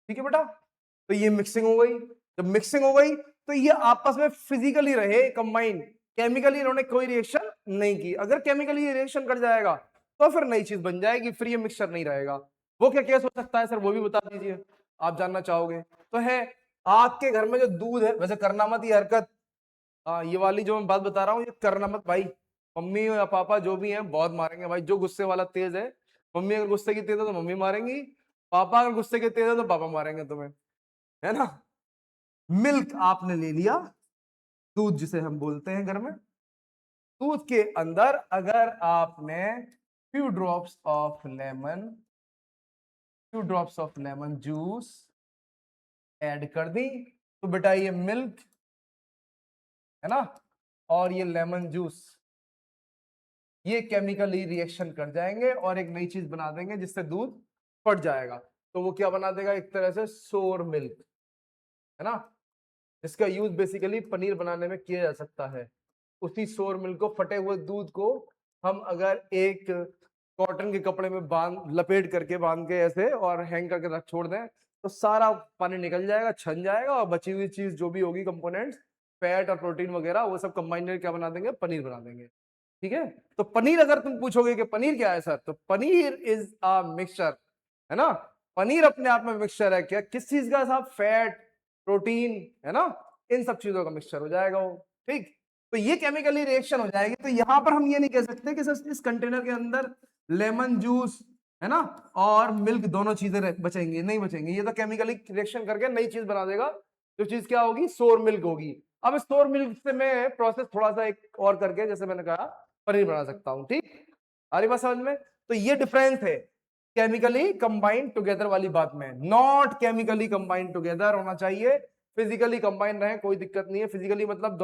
ठीक है बेटा, तो ये मिक्सिंग हो गई। जब मिक्सिंग हो गई तो ये आपस में फिजिकली रहे कंबाइन, केमिकली इन्होंने कोई रिएक्शन नहीं की। अगर केमिकली रिएक्शन कर जाएगा तो फिर नई चीज बन जाएगी, फिर ये मिक्सचर नहीं रहेगा। वो क्या केस हो सकता है सर, वो भी बता दीजिए, आप जानना चाहोगे तो। है आपके घर में जो दूध है, वैसे करना मत ये हरकत, ये वाली जो मैं बात बता रहा हूँ ये करना मत भाई। मम्मी या पापा जो भी हैं बहुत मारेंगे भाई। जो गुस्से वाला तेज है, मम्मी अगर गुस्से की तेज है तो मम्मी मारेंगी, पापा अगर गुस्से के तेज है तो पापा मारेंगे तुम्हें, है ना। मिल्क आपने ले लिया, दूध जिसे हम बोलते हैं घर में, दूध के अंदर अगर आपने few drops of lemon juice add कर दी तो बेटा ये मिल्क है ना और ये लेमन जूस ये केमिकली रिएक्शन कर जाएंगे और एक नई चीज बना देंगे जिससे दूध फट जाएगा। तो वो क्या बना देगा, एक तरह से सोर मिल्क, है ना। इसका यूज बेसिकली पनीर बनाने में किया जा सकता है। उसी सोर मिल्क को, फटे हुए दूध को हम अगर एक कॉटन के कपड़े में लपेट करके बांध के ऐसे और हैंग करके रख छोड़ दें तो सारा पानी निकल जाएगा, छन जाएगा और बची हुई चीज जो भी होगी कंपोनेंट्स, फैट और प्रोटीन वगैरह, वो सब कंबाइन करके क्या बना देंगे, पनीर बना देंगे। ठीक है, तो पनीर अगर तुम पूछोगे कि पनीर क्या है सर, तो पनीर इज अ मिक्सचर, है ना। पनीर अपने आप में मिक्सचर है। क्या, किस चीज का साहब, फैट, प्रोटीन, है ना, इन सब चीजों का मिक्सचर हो जाएगा वो। ठीक, तो ये केमिकली रिएक्शन हो जाएगी। तो यहां पर हम ये नहीं कह सकते कि सर इस कंटेनर के अंदर लेमन जूस, है ना, और मिल्क दोनों चीजें बचेंगी, नहीं बचेंगी। ये तो केमिकली रिएक्शन करके नई चीज बना देगा, जो चीज क्या होगी, सोर मिल्क होगी। अब इस सोर मिल्क से मैं प्रोसेस थोड़ा सा एक और करके, जैसे मैंने कहा, पनीर बना सकता हूं। ठीक, आ रही बात समझ में। तो ये डिफरेंस है केमिकली कंबाइंड टुगेदर वाली बात में। नॉट केमिकली कंबाइंड टुगेदर होना चाहिए, फिजिकली कंबाइन रहे, कोई दिक्कत नहीं है। फिजिकली मतलब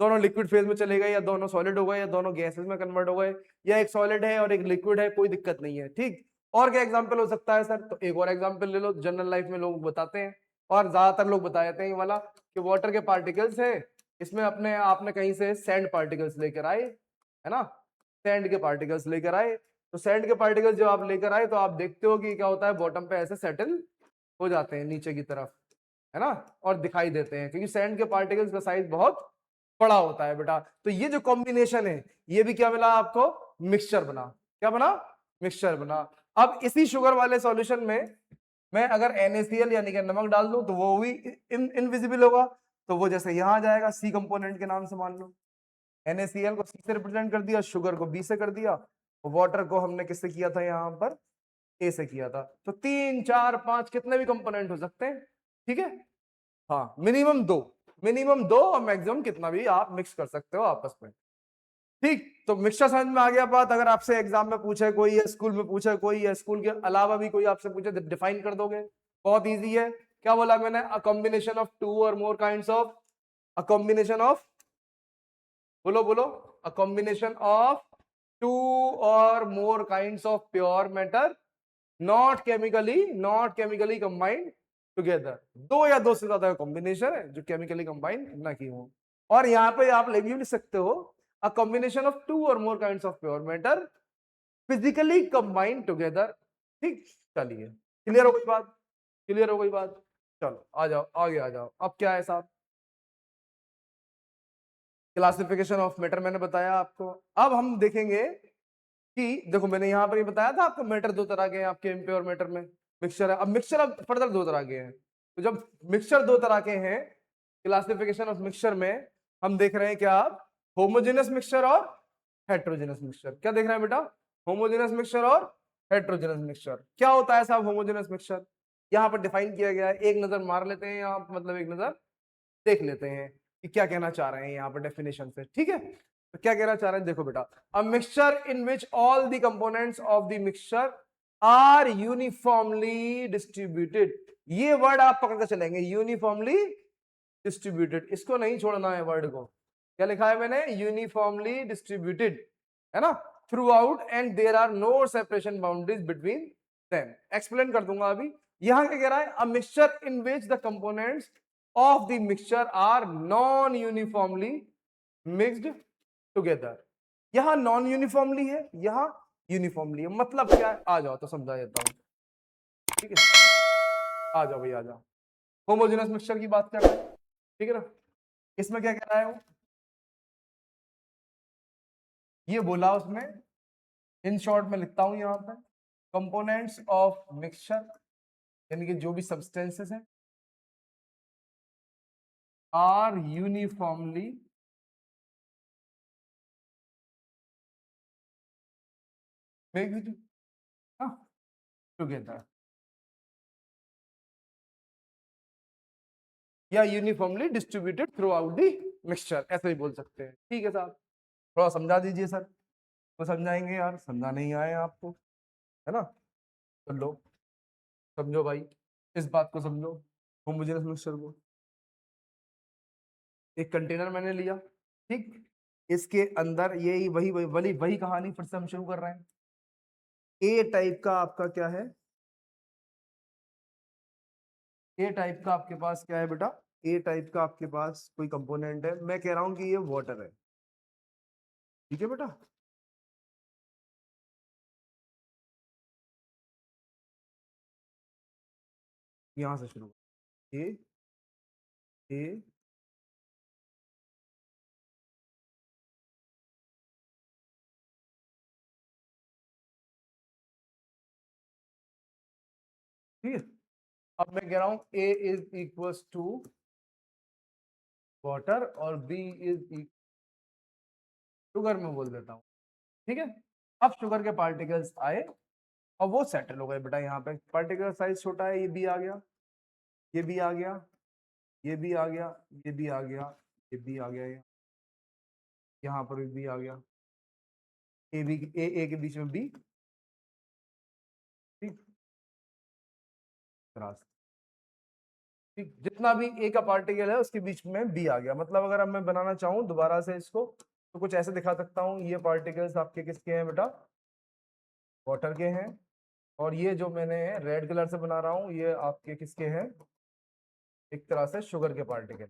दोनों लिक्विड फेज में चले गए, या दोनों सॉलिड हो गए, या दोनों गैसेस में कन्वर्ट हो गए, या एक सॉलिड है और एक लिक्विड है, कोई दिक्कत नहीं है। ठीक, और क्या एग्जांपल हो सकता है सर, तो एक और एग्जांपल ले लो, जनरल लाइफ में लोग बताते हैं और ज्यादातर लोग बता देते हैं ये वाला, कि वाटर के पार्टिकल्स है, इसमें अपने आपने कहीं से सैंड पार्टिकल्स लेकर आए, है ना, सैंड के पार्टिकल्स लेकर आए। तो सैंड के पार्टिकल्स जो आप लेकर आए, तो आप देखते हो कि क्या होता है, बॉटम पे ऐसे सेटल हो जाते हैं नीचे की तरफ, है ना, और दिखाई देते हैं, क्योंकि सैंड के पार्टिकल्स का साइज बहुत बड़ा होता है बेटा। तो ये जो कॉम्बिनेशन है, ये भी क्या मिला आपको, मिक्सचर बना। क्या बना, मिक्सचर बना। अब इसी शुगर वाले सॉल्यूशन में मैं अगर NaCl यानी कि नमक डाल दूं तो वो भी इनविजिबल होगा। तो वो जैसे यहां आ जाएगा, सी कंपोनेंट के नाम से मान लो। NaCl को सी से रिप्रेजेंट कर दिया, शुगर को बी से कर दिया, वाटर को हमने किससे किया था, यहां पर ए से किया था। तो 3 4 5 कितने भी कंपोनेंट हो सकते हैं। ठीक है, हाँ, मिनिमम दो और मैक्सिमम कितना भी आप मिक्स कर सकते हो आपस में। ठीक, तो मिक्सचर समझ में आ गया बात। अगर आपसे एग्जाम में पूछे कोई, या स्कूल में पूछे कोई, या स्कूल के अलावा भी कोई आपसे पूछे, डिफाइन कर दोगे, बहुत इजी है। क्या बोला मैंने, अ combination of two or more kinds of, a combination of, बोलो बोलो, a combination of two or more kinds of pure matter, not chemically combined together. दो या दो से ज्यादा कॉम्बिनेशन है जो केमिकली कंबाइन ना की हो। और यहां पे आप लिख भी सकते हो, अ combination of two or more kinds of pure matter physically combined together. ठीक, चलिए, क्लियर हो गई बात, क्लियर हो गई बात। चलो आ जाओ, आगे आ जाओ। अब क्या है साहब, क्लासिफिकेशन ऑफ मैटर मैंने बताया आपको। अब हम देखेंगे कि देखो, मैंने यहां पर ये बताया था आपको, मैटर दो तरह के हैं आपके इम्प्योर मैटर में, मिक्सचर है। अब मिक्सचर अब फर्दर दो तरह के हैं। तो जब मिक्सचर दो तरह के हैं, क्लासिफिकेशन ऑफ मिक्सचर में हम देख रहे हैं क्या, आप होमोजेनस मिक्सचर और हेट्रोजेनस मिक्सचर। क्या देख रहे हैं बेटा, होमोजेनस मिक्सचर और हेट्रोजेनस मिक्सचर। क्या होता है साहब होमोजेनस मिक्सचर, यहां पर डिफाइन किया गया है, एक नजर मार लेते हैं यहाँ, मतलब एक नजर देख लेते हैं कि क्या कहना चाह रहे हैं यहाँ पर डेफिनेशन से। ठीक है, तो क्या कहना चाह रहे हैं, देखो बेटा, a mixture in which all the components of the mixture are uniformly distributed. ये वर्ड आप पकड़ कर चलेंगे, यूनिफॉर्मली डिस्ट्रीब्यूटेड, इसको नहीं छोड़ना है वर्ड को। क्या लिखा है मैंने? यूनिफॉर्मली डिस्ट्रीब्यूटेड, है ना, throughout and there are no separation boundaries between them. Explain कर दूंगा अभी। यहां क्या कह रहा है? A mixture in which the components of the mixture are non uniformly mixed together. यहां नॉन यूनिफॉर्मली है, यहां यूनिफॉर्मली है। मतलब क्या है? आ जाओ तो समझा देता हूं, ठीक है? आ जाओ भाई, आ जाओ। होमोजेनस मिक्सचर की बात कर रहे हैं, ठीक है ना? इसमें क्या कह रहा है वो? ये बोला उसमें, इन शॉर्ट में लिखता हूं यहां पर, कंपोनेंट्स ऑफ मिक्सचर यानी कि जो भी सब्सटेंसेस हैं आर यूनिफॉर्मली मिक्स्ड टुगेदर या uniformly distributed through out the mixture, ऐसे ही बोल सकते हैं। ठीक है साहब, थोड़ा समझा दीजिए सर। तो समझाएंगे यार, समझा नहीं आए आपको, है ना? तो लो समझो भाई, इस बात को समझो। होमोजेनस मिक्सचर को, एक कंटेनर मैंने लिया, ठीक, इसके अंदर यही वही वही वही वही कहानी फिर से हम शुरू कर रहे हैं। ए टाइप का आपका क्या है? ए टाइप का आपके पास क्या है बेटा? ए टाइप का आपके पास कोई कंपोनेंट है, मैं कह रहा हूं कि ये वाटर है, ठीक है बेटा? यहां से शुरू, ए ए ठीक है। अब मैं कह रहा हूं ए इज इक्वल्स टू वाटर और बी इज शुगर में बोल देता हूं, ठीक है? अब शुगर के पार्टिकल्स आए और वो सेटल हो गए बेटा। यहाँ पे पार्टिकल साइज छोटा है, ये भी आ गया, ये भी आ गया, ये भी आ गया, ये भी आ गया, ये भी आ गया, यहाँ पर भी आ गया, ए बी ए के बीच में बी, ठीक, ठीक, जितना भी ए का पार्टिकल है उसके बीच में बी आ गया। मतलब अगर अब मैं बनाना चाहूँ दोबारा से इसको, तो कुछ ऐसे दिखा सकता हूँ, ये पार्टिकल्स आपके किसके हैं बेटा? वाटर के हैं। और ये जो मैंने रेड कलर से बना रहा हूँ ये आपके किसके हैं? एक तरह से शुगर के पार्टिकल,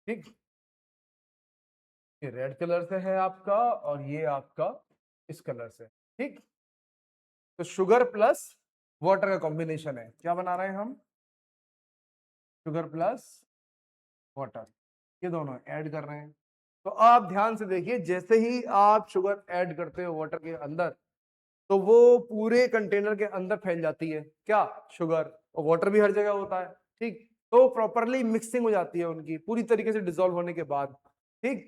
ठीक। ये रेड कलर से है आपका और ये आपका इस कलर से, ठीक। तो शुगर प्लस वाटर का कॉम्बिनेशन है, क्या बना रहे हैं हम? शुगर प्लस वाटर, ये दोनों ऐड कर रहे हैं। तो आप ध्यान से देखिए, जैसे ही आप शुगर ऐड करते हो वाटर के अंदर, तो वो पूरे कंटेनर के अंदर फैल जाती है, क्या? शुगर। और वाटर भी हर जगह होता है, ठीक। तो प्रॉपरली मिक्सिंग हो जाती है उनकी पूरी तरीके से डिसॉल्व होने के बाद, ठीक।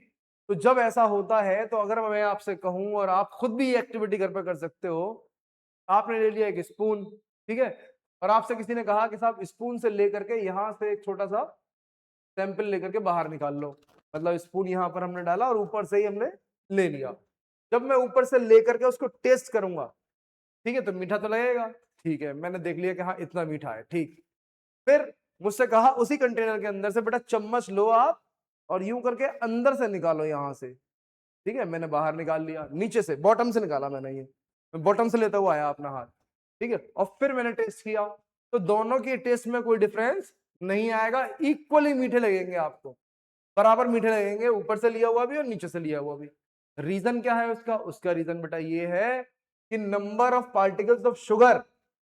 तो जब ऐसा होता है, तो अगर मैं आपसे कहूं और आप खुद भी ये एक्टिविटी घर पे कर सकते हो, आपने ले लिया एक स्पून, ठीक है, और आपसे किसी ने कहा कि साहब स्पून से लेकर के यहां से एक छोटा सा सैंपल लेकर के बाहर निकाल लो। मतलब स्पून यहां पर हमने डाला और ऊपर से ही हमने ले लिया। जब मैं ऊपर से लेकर के उसको टेस्ट करूंगा, ठीक है, तो मीठा तो लगेगा, ठीक है, मैंने देख लिया कि हाँ इतना मीठा है, ठीक। फिर मुझसे कहा उसी कंटेनर के अंदर से बेटा चम्मच लो आप और यूं करके अंदर से निकालो यहां से, ठीक है, मैंने बाहर निकाल लिया, नीचे से बॉटम से निकाला मैंने, ये मैं बॉटम से लेता हुआ आया अपना हाथ, ठीक है, और फिर मैंने टेस्ट किया, तो दोनों के टेस्ट में कोई डिफरेंस नहीं आएगा, इक्वली मीठे लगेंगे आपको, बराबर मीठे लगेंगे, ऊपर से लिया हुआ भी और नीचे से लिया हुआ भी। रीजन क्या है उसका? उसका रीजन बेटा ये है कि number of particles of sugar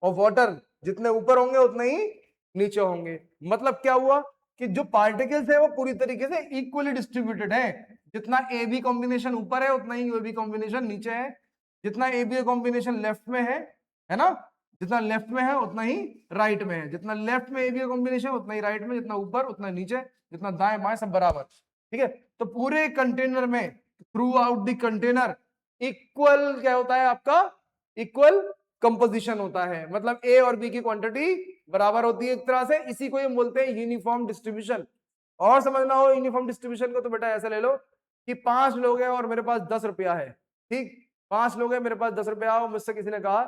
और वाटर जितने ऊपर होंगे उतने ही नीचे होंगे। मतलब क्या हुआ कि जो पार्टिकल्स है वो पूरी तरीके से इक्वली डिस्ट्रीब्यूटेड है। जितना ए बी कॉम्बिनेशन ऊपर है उतना ही ए बी कॉम्बिनेशन नीचे है, जितना ए बी कॉम्बिनेशन लेफ्ट में है ना, जितना लेफ्ट में है उतना ही राइट में है, जितना लेफ्ट में ए बी कॉम्बिनेशन उतना ही राइट में, जितना ऊपर उतना नीचे, जितना दाएं बाएं सब बराबर, ठीक है। तो पूरे कंटेनर में through out the container equal क्या होता है आपका? इक्वल कंपोजिशन होता है, मतलब ए और बी की क्वांटिटी बराबर होती है एक तरह से। इसी को हम बोलते हैं यूनिफॉर्म डिस्ट्रीब्यूशन। और समझना हो यूनिफॉर्म डिस्ट्रीब्यूशन को, तो बेटा ऐसे ले लो कि 5 लोग हैं और मेरे पास 10 रुपया है, ठीक। 5 लोग हैं, मेरे पास 10 रुपया, मुझसे किसी ने कहा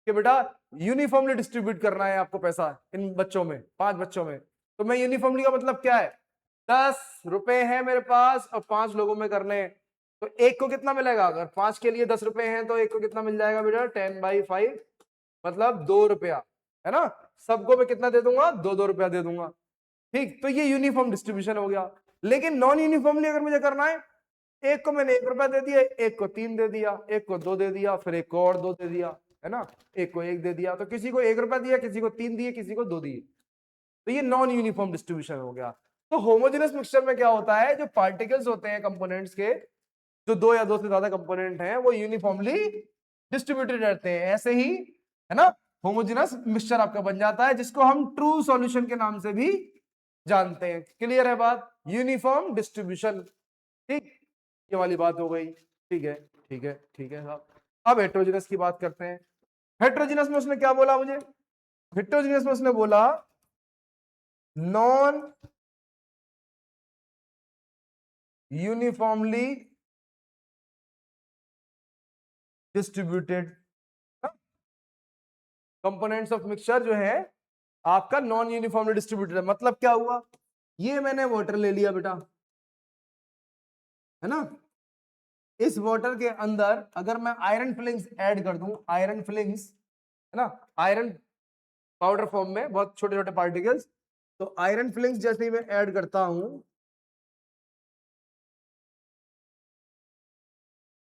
कि बेटा यूनिफॉर्मली डिस्ट्रीब्यूट करना है आपको पैसा इन बच्चों में, 5 बच्चों में। तो मैं यूनिफॉर्मली का मतलब क्या है, 10 रुपए है मेरे पास और 5 लोगों में करने हैं, तो एक को कितना मिलेगा, अगर 5 के लिए 10 रुपए हैं तो एक को कितना मिल जाएगा बेटा, 10/5, मतलब 2 रुपया, है ना। सबको मैं कितना दे दूंगा, 2-2 रुपया दे दूंगा। ठीक, तो ये यूनिफॉर्म डिस्ट्रीब्यूशन हो गया। लेकिन नॉन यूनिफॉर्मली अगर मुझे करना है, एक को मैंने 1 रुपया दे दिया, एक को 3 दे दिया, एक को 2 दे दिया, फिर एक को और 2 दे दिया, है ना, एक को 1 दे दिया, तो किसी को 1 रुपया दिया, किसी को 3 दिए, किसी को 2 दिए, तो ये नॉन यूनिफॉर्म डिस्ट्रीब्यूशन हो गया। तो होमोजेनस मिक्सचर में क्या होता है, जो पार्टिकल्स होते हैं कंपोनेंट्स के, जो 2 या 2 से ज्यादा कंपोनेंट हैं, वो यूनिफॉर्मली डिस्ट्रीब्यूटेड रहते हैं, ऐसे ही, है ना। होमोजेनस मिक्सचर आपका बन जाता है, जिसको हम ट्रू सॉल्यूशन के नाम से भी जानते हैं। क्लियर है बात, यूनिफॉर्म डिस्ट्रीब्यूशन। ठीक, ये वाली बात हो गई। ठीक है, ठीक है, ठीक है साहब। अब हेट्रोजेनस की बात करते हैं। हेट्रोजेनस में उसने क्या बोला मुझे, हेट्रोजेनस में उसने बोला non uniformly distributed components of mixture जो है आपका नॉन यूनिफॉर्मली डिस्ट्रीब्यूटेड है। मतलब क्या हुआ, ये मैंने वाटर ले लिया बेटा, है ना, इस वाटर के अंदर अगर मैं आयरन फिलिंग्स ऐड कर दूं, आयरन फिलिंग्स, है ना, आयरन पाउडर फॉर्म में बहुत छोटे छोटे पार्टिकल्स, तो आयरन फिलिंग्स जैसे ही मैं ऐड करता हूं,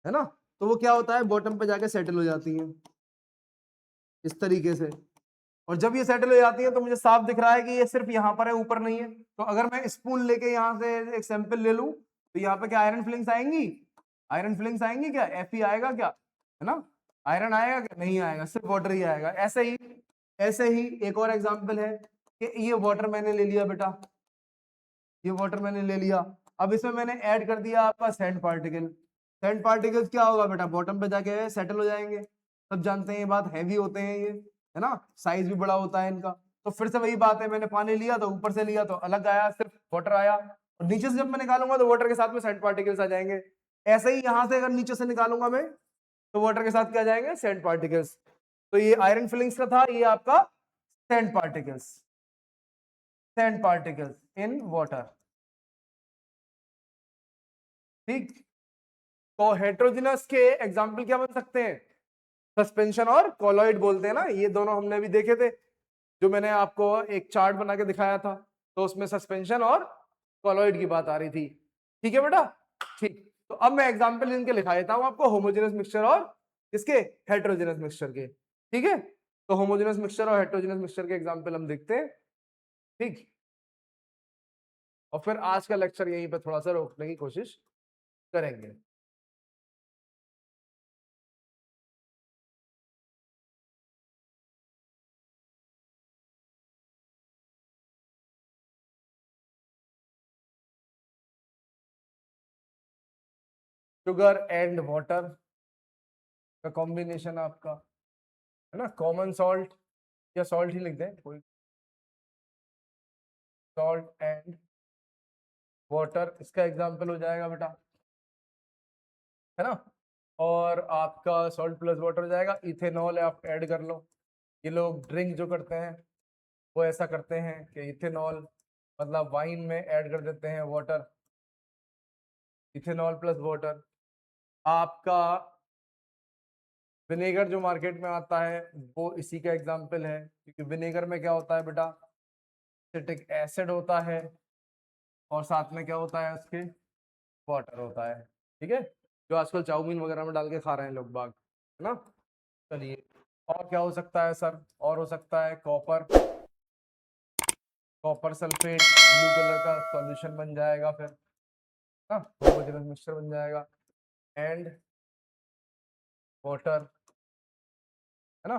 है ना, तो वो क्या होता है, बॉटम पे जाके सेटल हो जाती हैं इस तरीके से। और जब ये सेटल हो जाती है तो मुझे साफ दिख रहा है कि ये सिर्फ यहाँ पर है, ऊपर नहीं है। तो अगर मैं स्पून लेके यहाँ से एक सैंपल ले लूं, तो यहाँ पे क्या आयरन फिलिंग्स आएंगी, आयरन फिलिंग्स आएंगी क्या, Fe आएगा क्या, है ना, आयरन आएगा क्या, नहीं आएगा, सिर्फ वाटर ही आएगा। ऐसे ही एक और एग्जांपल है कि ये वाटर मैंने ले लिया बेटा, ये वाटर मैंने ले लिया, अब इसमें मैंने ऐड कर दिया आपका सैंड पार्टिकल। सैंड पार्टिकल्स क्या होगा बेटा, बॉटम पे जाके सेटल हो जाएंगे। सब जानते हैं ये बात, हैवी होते हैं ये, है ना, साइज भी बड़ा होता है इनका। तो फिर से वही बात है, मैंने पानी लिया तो ऊपर से लिया तो अलग आया, सिर्फ वाटर आया, और नीचे से जब मैं निकालूंगा तो वाटर के साथ में सैंड पार्टिकल्स आ जाएंगे। ऐसे ही यहां से अगर नीचे से निकालूंगा मैं, तो वाटर के साथ क्या जाएंगे, सैंड पार्टिकल्स। तो ये आयरन फिलिंग्स का था, ये आपका sand particles, sand particles in water. ठीक, तो हेट्रोजिनस के एग्जाम्पल क्या बन सकते हैं, सस्पेंशन और कॉलॉइड बोलते हैं ना, ये दोनों हमने अभी देखे थे, जो मैंने आपको एक चार्ट बना के दिखाया था, तो उसमें सस्पेंशन और कॉलॉइड की बात आ रही थी। ठीक है बेटा, ठीक, तो अब मैं एग्जांपल इनके लिखा देता हूं आपको, होमोजेनस मिक्सचर और इसके हेट्रोजेनस मिक्सचर के। ठीक है, तो होमोजेनस मिक्सचर और हेट्रोजेनस मिक्सचर के एग्जांपल हम देखते हैं। ठीक, और फिर आज का लेक्चर यहीं पे थोड़ा सा रोकने की कोशिश करेंगे। शुगर एंड वाटर का कॉम्बिनेशन आपका, है ना, कॉमन सॉल्ट, या सॉल्ट ही लिख दें, कोई सॉल्ट एंड वाटर इसका एग्जांपल हो जाएगा बेटा, है ना। और आपका सॉल्ट प्लस वाटर हो जाएगा, इथेनॉल आप ऐड कर लो। ये लोग ड्रिंक जो करते हैं वो ऐसा करते हैं कि इथेनॉल मतलब वाइन में ऐड कर देते हैं वाटर, इथेनॉल प्लस वाटर। आपका विनेगर जो मार्केट में आता है वो इसी का एग्जाम्पल है, क्योंकि विनेगर में क्या होता है बेटा, एसिटिक एसिड होता है, और साथ में क्या होता है उसके, वाटर होता है। ठीक है, जो आजकल चाउमीन वगैरह में डाल के खा रहे हैं लोग बाग, है ना। चलिए, और क्या हो सकता है सर, और हो सकता है copper, copper sulphate blue colour का सॉल्यूशन बन जाएगा, फिर ना होमोजेनस मिक्सचर बन जाएगा, एंड वाटर, है ना।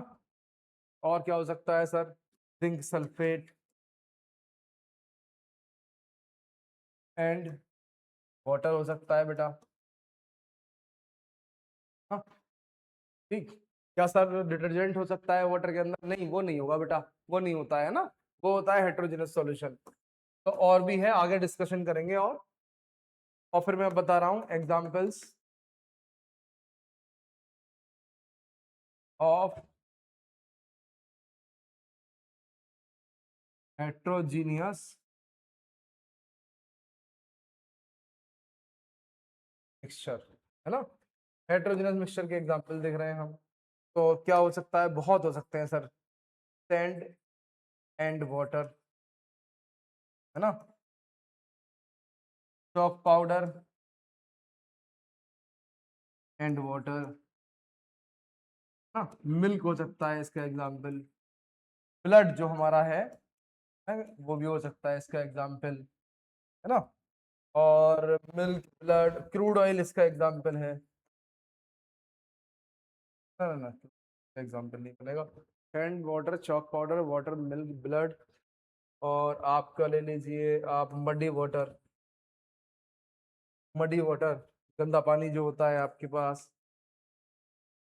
और क्या हो सकता है sir, zinc sulphate and water हो सकता है बेटा। हाँ, ठीक, क्या सर डिटर्जेंट हो सकता है वाटर के अंदर, नहीं वो नहीं होगा बेटा, वो नहीं होता है ना, वो होता है हेट्रोजेनस सॉल्यूशन। तो और भी है, आगे डिस्कशन करेंगे। और फिर मैं बता रहा हूं एग्जांपल्स ऑफ हेट्रोजीनियस मिक्सचर, है ना। हेट्रोजीनियस मिक्सचर के एग्जांपल देख रहे हैं हम। तो क्या हो सकता है, बहुत हो सकते हैं सर। सैंड एंड वाटर, है ना। चॉक पाउडर एंड वाटर, हाँ। मिल्क हो सकता है इसका एग्जाम्पल। ब्लड जो हमारा है वो भी हो सकता है इसका एग्जाम्पल, है ना। और मिल्क, ब्लड, क्रूड ऑयल इसका एग्जाम्पल है। ना ना ना, एग्जाम्पल नहीं बनेगा। And water, chalk powder, water, milk, blood, और आपका ले लीजिए आप मडी वाटर। मडी वाटर, गंदा पानी जो होता है आपके पास,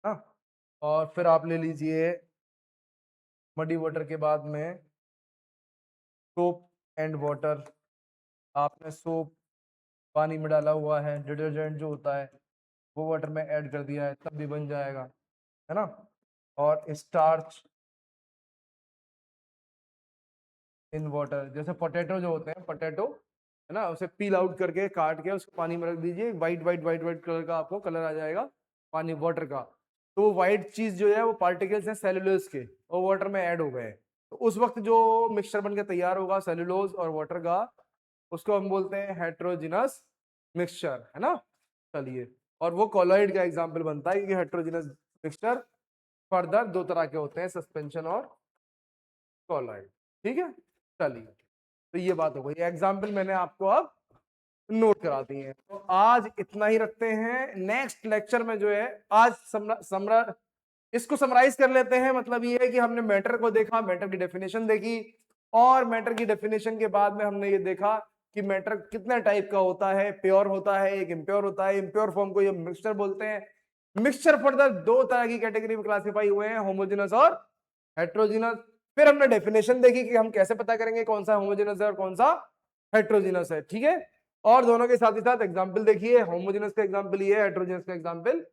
हाँ। और फिर आप ले लीजिए मडी वाटर के बाद में सोप एंड वाटर। आपने सोप पानी में डाला हुआ है, डिटर्जेंट जो होता है वो वाटर में ऐड कर दिया है, तब भी बन जाएगा, है ना। और स्टार्च इन वाटर, जैसे पोटैटो जो होते हैं, पोटैटो, है ना, उसे पील आउट करके काट के उसको पानी में रख दीजिए, white white white white colour का आपको कलर आ जाएगा पानी वाटर का। तो वो व्हाइट चीज जो है वो पार्टिकल्स हैं सेलुलोज के, और वाटर में ऐड हो गए। तो उस वक्त जो मिक्सचर बन के तैयार होगा सेलुलोज और वाटर का, उसको हम बोलते हैं हेट्रोजिनस मिक्सचर, है ना। चलिए, और वो कॉलॉइड का एग्जाम्पल बनता है, क्योंकि हेट्रोजिनस मिक्सचर फर्दर दो तरह के होते हैं, सस्पेंशन और कॉलॉइड। ठीक है, चलिए, तो ये बात हो गई। एग्जाम्पल मैंने आपको अब नोट करा दी है। तो आज इतना ही रखते हैं। नेक्स्ट लेक्चर में जो है आज इसको समराइज कर लेते हैं। मतलब ये है कि हमने मैटर को देखा, मैटर की डेफिनेशन देखी, और मैटर की डेफिनेशन के बाद में हमने ये देखा कि मैटर कितने टाइप का होता है। प्योर होता है, एक इम्प्योर होता है। इम्प्योर फॉर्म को ये मिक्सचर बोलते हैं। मिक्सचर फर्दर दो तरह की कैटेगरी में क्लासिफाई हुए हैं, होमोजेनस और हेट्रोजीनस। फिर हमने डेफिनेशन देखी कि हम कैसे पता करेंगे कौन सा होमोजेनस है और कौन सा हेट्रोजीनस है, ठीक है। और दोनों के साथ ही साथ एग्जाम्पल देखिए, होमोजेनस का एग्जाम्पल ये है, हेट्रोजेनस का एग्जाम्पल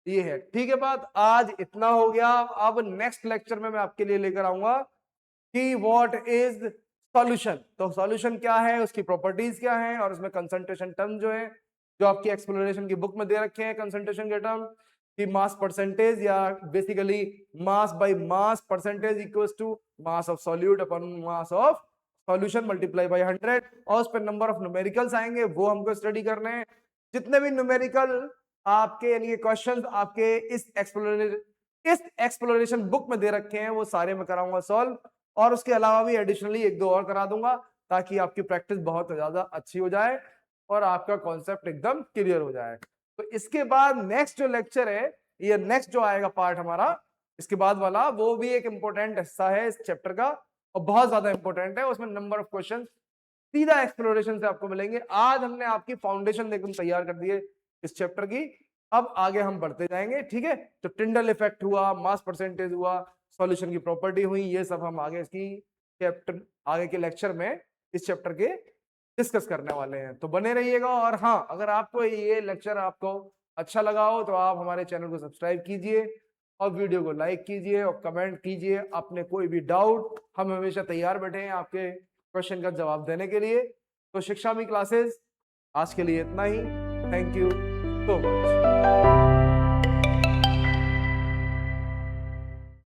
ये है, ठीक है। बात आज इतना हो गया। अब नेक्स्ट लेक्चर में मैं आपके लिए लेकर आऊंगा कि व्हाट इज सॉल्यूशन। तो सॉल्यूशन क्या है, उसकी प्रॉपर्टीज क्या है, और उसमें कंसंट्रेशन टर्म जो है, जो आपकी एक्सप्लोरेशन की बुक में दे रखे हैं, कंसंट्रेशन के टर्म कि मास परसेंटेज, या basically mass by mass percentage equals to mass of solute upon mass of solution multiply by 100। और उस पर नंबर ऑफ न्यूमेरिकल्स आएंगे, वो हमको स्टडी करने हैं। जितने भी न्यूमेरिकल आपके यानी क्वेश्चंस आपके इस एक्सप्लोरेशन बुक में दे रखे हैं, वो सारे मैं कराऊंगा सॉल्व। और उसके अलावा भी एडिशनली एक दो और करा दूंगा, ताकि आपकी प्रैक्टिस बहुत ज्यादा अच्छी हो जाए और आपका कॉन्सेप्ट एकदम क्लियर हो जाए। तो इसके बाद नेक्स्ट जो लेक्चर है, ये नेक्स्ट जो आएगा पार्ट हमारा इसके बाद वाला, वो भी एक इंपॉर्टेंट हिस्सा है इस चैप्टर का, और बहुत ज्यादा इंपॉर्टेंट है। उसमें नंबर ऑफ क्वेश्चन सीधा एक्सप्लोरेशन से आपको मिलेंगे। आज हमने आपकी फाउंडेशन देखो तैयार कर दी है इस चैप्टर की, अब आगे हम बढ़ते जाएंगे, ठीक है। तो टिंडल इफेक्ट हुआ, मास परसेंटेज हुआ, सॉल्यूशन की प्रॉपर्टी हुई, ये सब हम आगे इसकी चैप्टर आगे के लेक्चर में इस चैप्टर के डिस्कस करने वाले हैं। तो बने रहिएगा। और हाँ, अगर आपको ये लेक्चर आपको अच्छा लगा हो तो आप हमारे चैनल को सब्सक्राइब कीजिए, और वीडियो को लाइक कीजिए, और कमेंट कीजिए अपने कोई भी डाउट। हम हमेशा तैयार बैठे हैं आपके क्वेश्चन का जवाब देने के लिए। तो शिक्षा में क्लासेस आज के लिए इतना ही। Thank you so much.